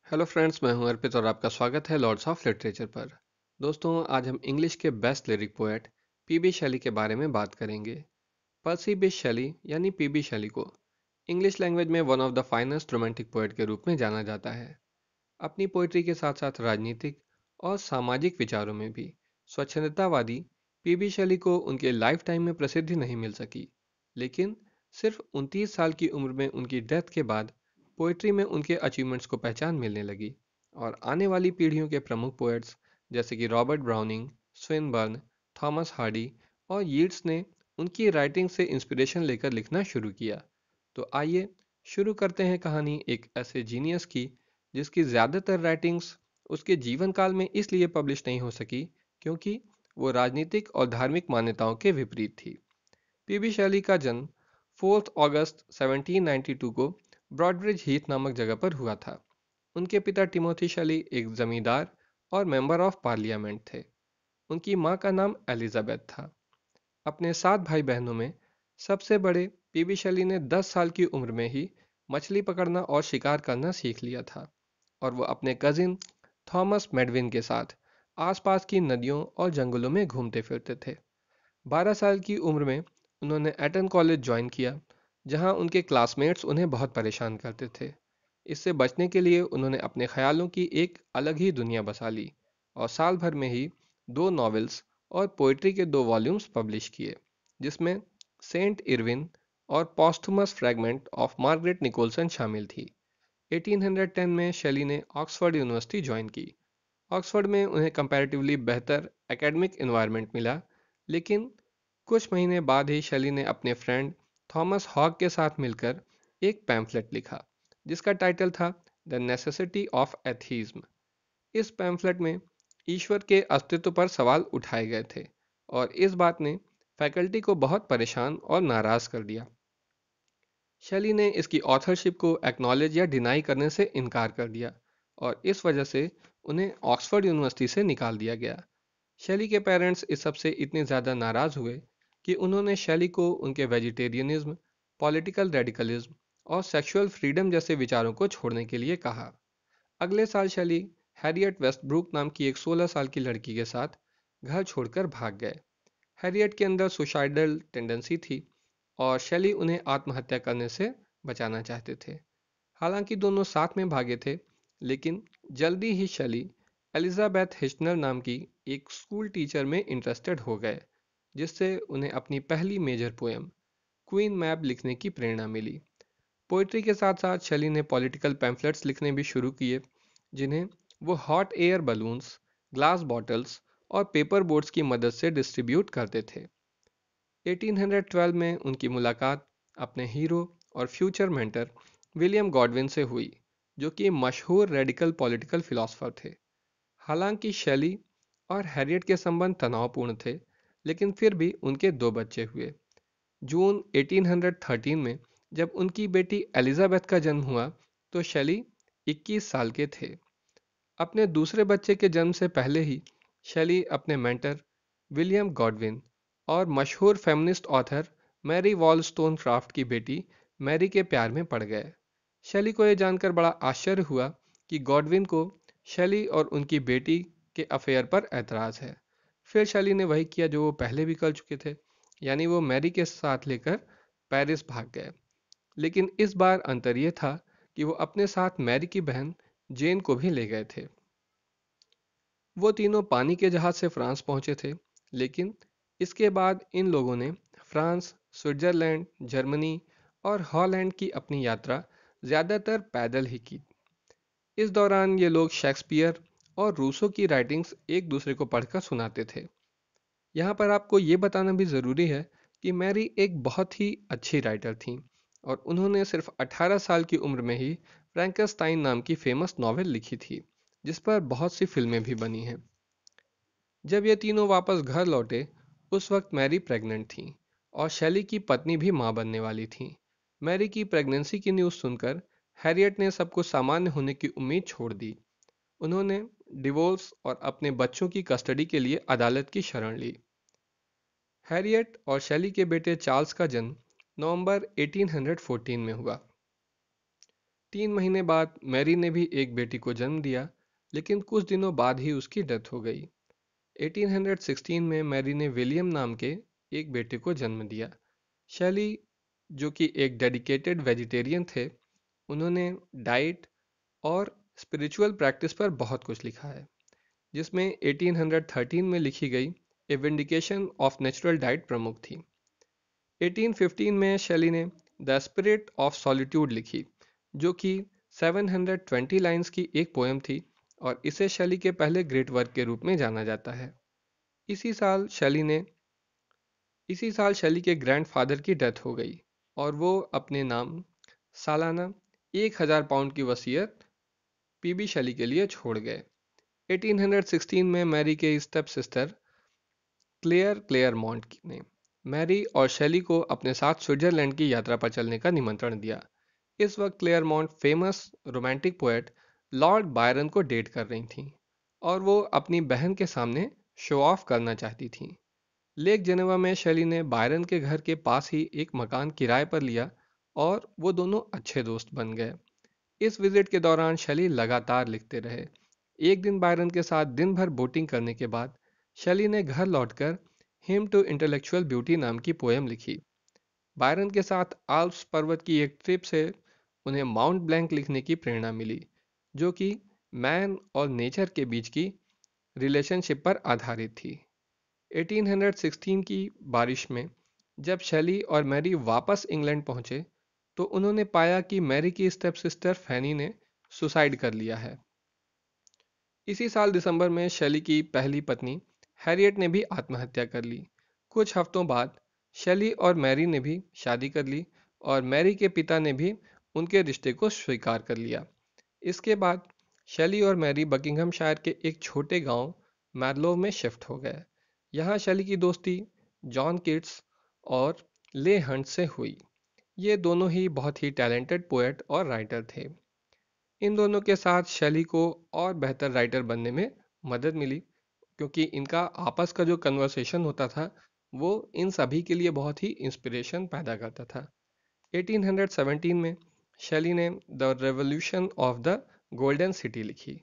Hello friends, मैं हूं अर्पित और आपका स्वागत है लॉर्ड्स ऑफ लिटरेचर पर। दोस्तों, आज हम इंग्लिश के बेस्ट लिरिक पोएट पीबी शेली के बारे में बात करेंगे। पर्सी बिश शेली यानी पीबी शेली को इंग्लिश लैंग्वेज में one of the finest romantic poet के रूप में जाना जाता है। अपनी पोइट्री के साथ साथ राजनीतिक और सामाजिक विचारों में भी स्वच्छंदतावादी पीबी शेली को उनके लाइफ टाइम में प्रसिद्धि नहीं मिल सकी, लेकिन सिर्फ 29 साल की उम्र में उनकी डेथ के बाद पोइट्री में उनके अचीवमेंट्स को पहचान मिलने लगी और आने वाली पीढ़ियों के प्रमुख पोएट्स जैसे कि Robert browning, Swinburne, Thomas Hardy और यीट्स ने उनकी राइटिंग से इंस्पिरेशन लेकर लिखना शुरू किया। तो आइए शुरू करते हैं कहानी एक ऐसे जीनियस की जिसकी ज़्यादातर राइटिंग्स उसके जीवन काल में इसलिए पब्लिश नहीं हो सकी क्योंकि वो राजनीतिक और धार्मिक मान्यताओं के विपरीत थी। पीबी शैली का जन्म 4 अगस्त 1792 को ब्रॉडब्रिज हीथ नामक जगह पर हुआ था। उनके पिता टिमोथी शैली एक जमींदार और मेंबर ऑफ पार्लियामेंट थे। उनकी मां का नाम एलिजाबेथ था। अपने 7 भाई बहनों में सबसे बड़े पीबी शैली ने 10 साल की उम्र में ही मछली पकड़ना और शिकार करना सीख लिया था और वो अपने कजिन थॉमस मेडविन के साथ आसपास की नदियों और जंगलों में घूमते फिरते थे। 12 साल की उम्र में उन्होंने एटन कॉलेज ज्वाइन किया, जहां उनके क्लासमेट्स उन्हें बहुत परेशान करते थे। इससे बचने के लिए उन्होंने अपने ख्यालों की एक अलग ही दुनिया बसा ली और साल भर में ही 2 नॉवेल्स और पोइट्री के 2 वॉल्यूम्स पब्लिश किए, जिसमें सेंट इरविन और पॉस्थुमस फ्रैगमेंट ऑफ मार्गरेट निकोलसन शामिल थी। 1810 में शेली ने ऑक्सफोर्ड यूनिवर्सिटी ज्वाइन की। ऑक्सफोर्ड में उन्हें कंपैरेटिवली बेहतर एकेडमिक एनवायरनमेंट मिला, लेकिन कुछ महीने बाद ही शेली ने अपने फ्रेंड थॉमस हॉग के साथ मिलकर एक पैम्फलेट लिखा जिसका टाइटल था द नेसेसिटी ऑफ एथीज्म। इस पैम्फलेट में ईश्वर के अस्तित्व पर सवाल उठाए गए थे और इस बात ने फैकल्टी को बहुत परेशान और नाराज कर दिया। शेली ने इसकी ऑथरशिप को एक्नॉलेज या डिनाई करने से इनकार कर दिया और इस वजह से उन्हें ऑक्सफोर्ड यूनिवर्सिटी से निकाल दिया गया। शेली के पेरेंट्स इस सब से इतने ज़्यादा नाराज हुए कि उन्होंने शेली को उनके वेजिटेरियनिज्म, पॉलिटिकल रेडिकलिज्म और सेक्सुअल फ्रीडम जैसे विचारों को छोड़ने के लिए कहा। अगले साल शेली हैरियट वेस्टब्रूक नाम की एक 16 साल की लड़की के साथ घर छोड़कर भाग गए। हैरियट के अंदर सुसाइडल टेंडेंसी थी और शेली उन्हें आत्महत्या करने से बचाना चाहते थे। हालांकि दोनों साथ में भागे थे, लेकिन जल्दी ही शेली एलिजाबेथ हिचनर नाम की एक स्कूल टीचर में इंटरेस्टेड हो गए, जिससे उन्हें अपनी पहली मेजर पोएम क्वीन मैब लिखने की प्रेरणा मिली। पोइट्री के साथ साथ शेली ने पॉलिटिकल पैम्फलेट्स लिखने भी शुरू किए, जिन्हें वो hot air balloons, glass bottles और पेपर बोर्ड्स की मदद से डिस्ट्रीब्यूट करते थे। 1812 में उनकी मुलाकात अपने हीरो और फ्यूचर मेंटर विलियम गॉडविन से हुई, जो कि मशहूर रेडिकल पॉलिटिकल फिलोसफर थे। हालांकि शेली और हैरियट के संबंध तनावपूर्ण थे, लेकिन फिर भी उनके 2 बच्चे हुए। जून 1813 में जब उनकी बेटी एलिजाबेथ का जन्म हुआ, तो शेली 21 साल के थे। अपने दूसरे बच्चे के जन्म से पहले ही शेली अपने मेंटर विलियम गॉडविन और मशहूर फेमिनिस्ट ऑथर मैरी वॉलस्टोनक्राफ्ट की बेटी मैरी के प्यार में पड़ गए। शेली को यह जानकर बड़ा आश्चर्य हुआ कि गॉडविन को शेली और उनकी बेटी के अफेयर पर एतराज़ है। फिर शेली ने वही किया जो वो पहले भी कर चुके थे, यानी वो मैरी के साथ लेकर पेरिस भाग गए। लेकिन इस बार अंतर यह था कि वो अपने साथ मैरी की बहन जेन को भी ले गए थे। वो तीनों पानी के जहाज से फ्रांस पहुंचे थे, लेकिन इसके बाद इन लोगों ने फ्रांस, स्विट्जरलैंड, जर्मनी और हॉलैंड की अपनी यात्रा ज़्यादातर पैदल ही की। इस दौरान ये लोग शेक्सपियर और रूसो की राइटिंग्स एक दूसरे को पढ़कर सुनाते थे। यहाँ पर आपको ये बताना भी ज़रूरी है कि मैरी एक बहुत ही अच्छी राइटर थीं और उन्होंने सिर्फ 18 साल की उम्र में ही फ्रैंकेनस्टाइन नाम की फेमस नॉवेल लिखी थी, जिस पर बहुत सी फिल्में भी बनी हैं। जब ये तीनों वापस घर लौटे, उस वक्त मैरी प्रेग्नेंट थी और शेली की पत्नी भी मां बनने वाली थी। मैरी की प्रेगनेंसी की न्यूज़ सुनकर हैरियट ने सब कुछ सामान्य होने की उम्मीद छोड़ दी। उन्होंने डिवोर्स और अपने बच्चों की कस्टडी के लिए अदालत की शरण ली। हैरियट और शेली के बेटे चार्ल्स का जन्म नवंबर 1814 में हुआ। 3 महीने बाद मैरी ने भी एक बेटी को जन्म दिया, लेकिन कुछ दिनों बाद ही उसकी डेथ हो गई। 1816 में मैरी ने विलियम नाम के एक बेटे को जन्म दिया। शैली, जो कि एक डेडिकेटेड वेजिटेरियन थे, उन्होंने डाइट और स्पिरिचुअल प्रैक्टिस पर बहुत कुछ लिखा है, जिसमें 1813 में लिखी गई ए विंडिकेशन ऑफ नेचुरल डाइट प्रमुख थी। 1815 में शैली ने द स्पिरिट ऑफ सॉलिट्यूड लिखी, जो कि 720 लाइन्स की एक पोएम थी और इसे शैली के पहले ग्रेट वर्क के रूप में जाना जाता है। इसी साल शैली ने इसी साल शैली के ग्रैंडफादर की डेथ हो गई और वो अपने नाम सालाना 1000 पाउंड की वसीयत पीबी शैली के लिए छोड़ गए। 1816 में मैरी के स्टेप सिस्टर क्लेयरमॉन्ट ने मैरी और शैली को अपने साथ स्विट्जरलैंड की यात्रा पर चलने का निमंत्रण दिया। इस वक्त Clairmont famous romantic poet Lord Byron को डेट कर रही थीं और वो अपनी बहन के सामने शो ऑफ करना चाहती थीं। लेक जेनेवा में शैली ने बायरन के घर के पास ही एक मकान किराए पर लिया और वो दोनों अच्छे दोस्त बन गए। इस विजिट के दौरान शैली लगातार लिखते रहे। एक दिन बायरन के साथ दिन भर बोटिंग करने के बाद शैली ने घर लौटकर हिम टू इंटेलेक्चुअल ब्यूटी नाम की पोएम लिखी। बायरन के साथ आल्प्स पर्वत की एक ट्रिप से उन्हें माउंट ब्लैंक लिखने की प्रेरणा मिली, जो कि मैन और नेचर के बीच की रिलेशनशिप पर आधारित थी। 1816 की बारिश में जब शैली और मैरी वापस इंग्लैंड पहुंचे तो उन्होंने पाया कि मैरी की स्टेप सिस्टर फैनी ने सुसाइड कर लिया है। इसी साल दिसंबर में शैली की पहली पत्नी हैरियट ने भी आत्महत्या कर ली। कुछ हफ्तों बाद शैली और मैरी ने भी शादी कर ली और मैरी के पिता ने भी उनके रिश्ते को स्वीकार कर लिया। इसके बाद शैली और मैरी बकिंघमशायर के एक छोटे गांव मैरलोव में शिफ्ट हो गए। यहाँ शैली की दोस्ती जॉन किट्स और ले हंट से हुई। ये दोनों ही बहुत ही टैलेंटेड पोएट और राइटर थे। इन दोनों के साथ शैली को और बेहतर राइटर बनने में मदद मिली, क्योंकि इनका आपस का जो कन्वर्सेशन होता था वो इन सभी के लिए बहुत ही इंस्पिरेशन पैदा करता था। 1817 में शैली ने the revolution of the golden city लिखी।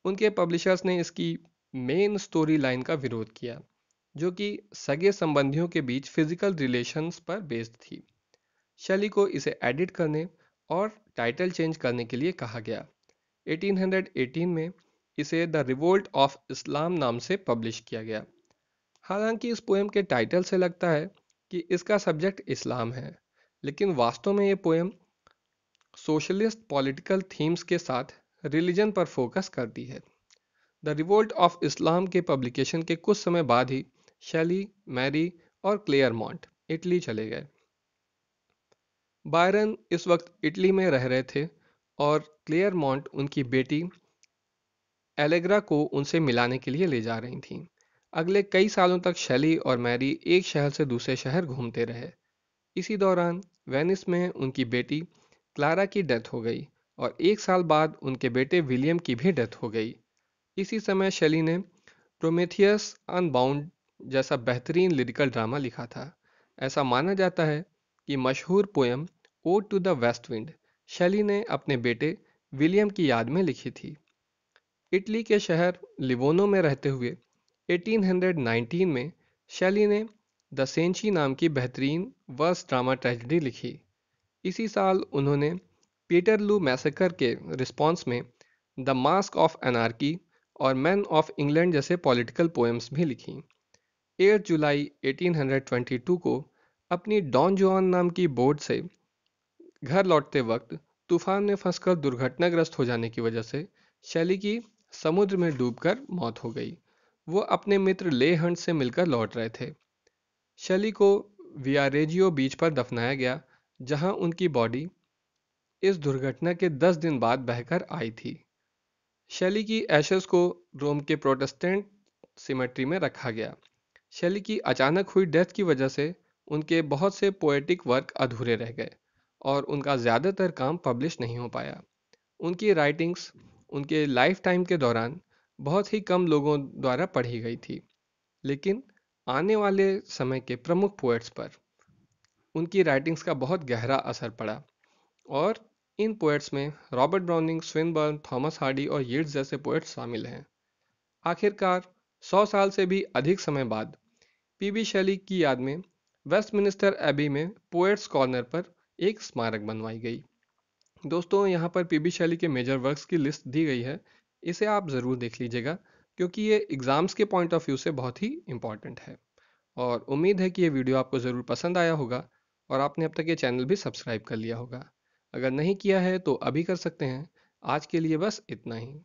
उनके पब्लिशर्स ने इसकी मेन स्टोरी लाइन का विरोध किया, जो कि सगे संबंधियों के बीच फिजिकल रिलेशंस पर बेस्ड थी। शैली को इसे एडिट करने और टाइटल चेंज करने के लिए कहा गया। 1818 में इसे द रिवोल्ट ऑफ इस्लाम नाम से पब्लिश किया गया। हालांकि इस पोएम के टाइटल से लगता है कि इसका सब्जेक्ट इस्लाम है, लेकिन वास्तव में ये पोएम सोशलिस्ट पॉलिटिकल थीम्स के साथ रिलीजन पर फोकस करती है। द रिवोल्ट ऑफ इस्लाम के पब्लिकेशन के कुछ समय बाद ही शैली, मैरी और क्लेयरमॉन्ट इटली चले गए। बायरन इस वक्त इटली में रह रहे थे और क्लेयरमॉन्ट उनकी बेटी एलेग्रा को उनसे मिलाने के लिए ले जा रही थीं। अगले कई सालों तक शैली और मैरी एक शहर से दूसरे शहर घूमते रहे। इसी दौरान वेनिस में उनकी बेटी क्लारा की डेथ हो गई और एक साल बाद उनके बेटे विलियम की भी डेथ हो गई। इसी समय शैली ने प्रोमेथियस अनबाउंड जैसा बेहतरीन लिरिकल ड्रामा लिखा था। ऐसा माना जाता है कि मशहूर poem Ode to the West Wind Shelley ने अपने बेटे विलियम की याद में लिखी थी। इटली के शहर लिवोनो में रहते हुए 1819 में शैली ने द सेंची नाम की बेहतरीन वर्स ड्रामा ट्रेजेडी लिखी। इसी साल उन्होंने पीटरलू मैसेकर के रिस्पॉन्स में द मास्क ऑफ एनार्की और मैन ऑफ इंग्लैंड जैसे पॉलिटिकल पोएम्स भी लिखी। 8 जुलाई 1822 को अपनी डॉन जुआन नाम की बोट से घर लौटते वक्त तूफान में फंसकर दुर्घटनाग्रस्त हो जाने की वजह से शैली की समुद्र में डूबकर मौत हो गई। वो अपने मित्र ले हंट से मिलकर लौट रहे थे। शैली को वियारेजियो बीच पर दफनाया गया, जहां उनकी बॉडी इस दुर्घटना के 10 दिन बाद बहकर आई थी। शैली की एशेस को रोम के प्रोटेस्टेंट सिमेट्री में रखा गया। शैली की अचानक हुई डेथ की वजह से उनके बहुत से पोएटिक वर्क अधूरे रह गए और उनका ज़्यादातर काम पब्लिश नहीं हो पाया। उनकी राइटिंग्स उनके लाइफ टाइम के दौरान बहुत ही कम लोगों द्वारा पढ़ी गई थी, लेकिन आने वाले समय के प्रमुख पोएट्स पर उनकी राइटिंग्स का बहुत गहरा असर पड़ा और इन पोएट्स में Robert browning, Swinburne, Thomas Hardy और यीट्स जैसे पोएट्स शामिल हैं। आखिरकार 100 साल से भी अधिक समय बाद पीबी शैली की याद में वेस्टमिनिस्टर एबी में पोएट्स कॉर्नर पर एक स्मारक बनवाई गई। दोस्तों, यहाँ पर पीबी शैली के मेजर वर्क्स की लिस्ट दी गई है। इसे आप ज़रूर देख लीजिएगा क्योंकि ये एग्ज़ाम्स के पॉइंट ऑफ व्यू से बहुत ही इम्पॉर्टेंट है। और उम्मीद है कि ये वीडियो आपको ज़रूर पसंद आया होगा और आपने अब तक ये चैनल भी सब्सक्राइब कर लिया होगा। अगर नहीं किया है तो अभी कर सकते हैं। आज के लिए बस इतना ही।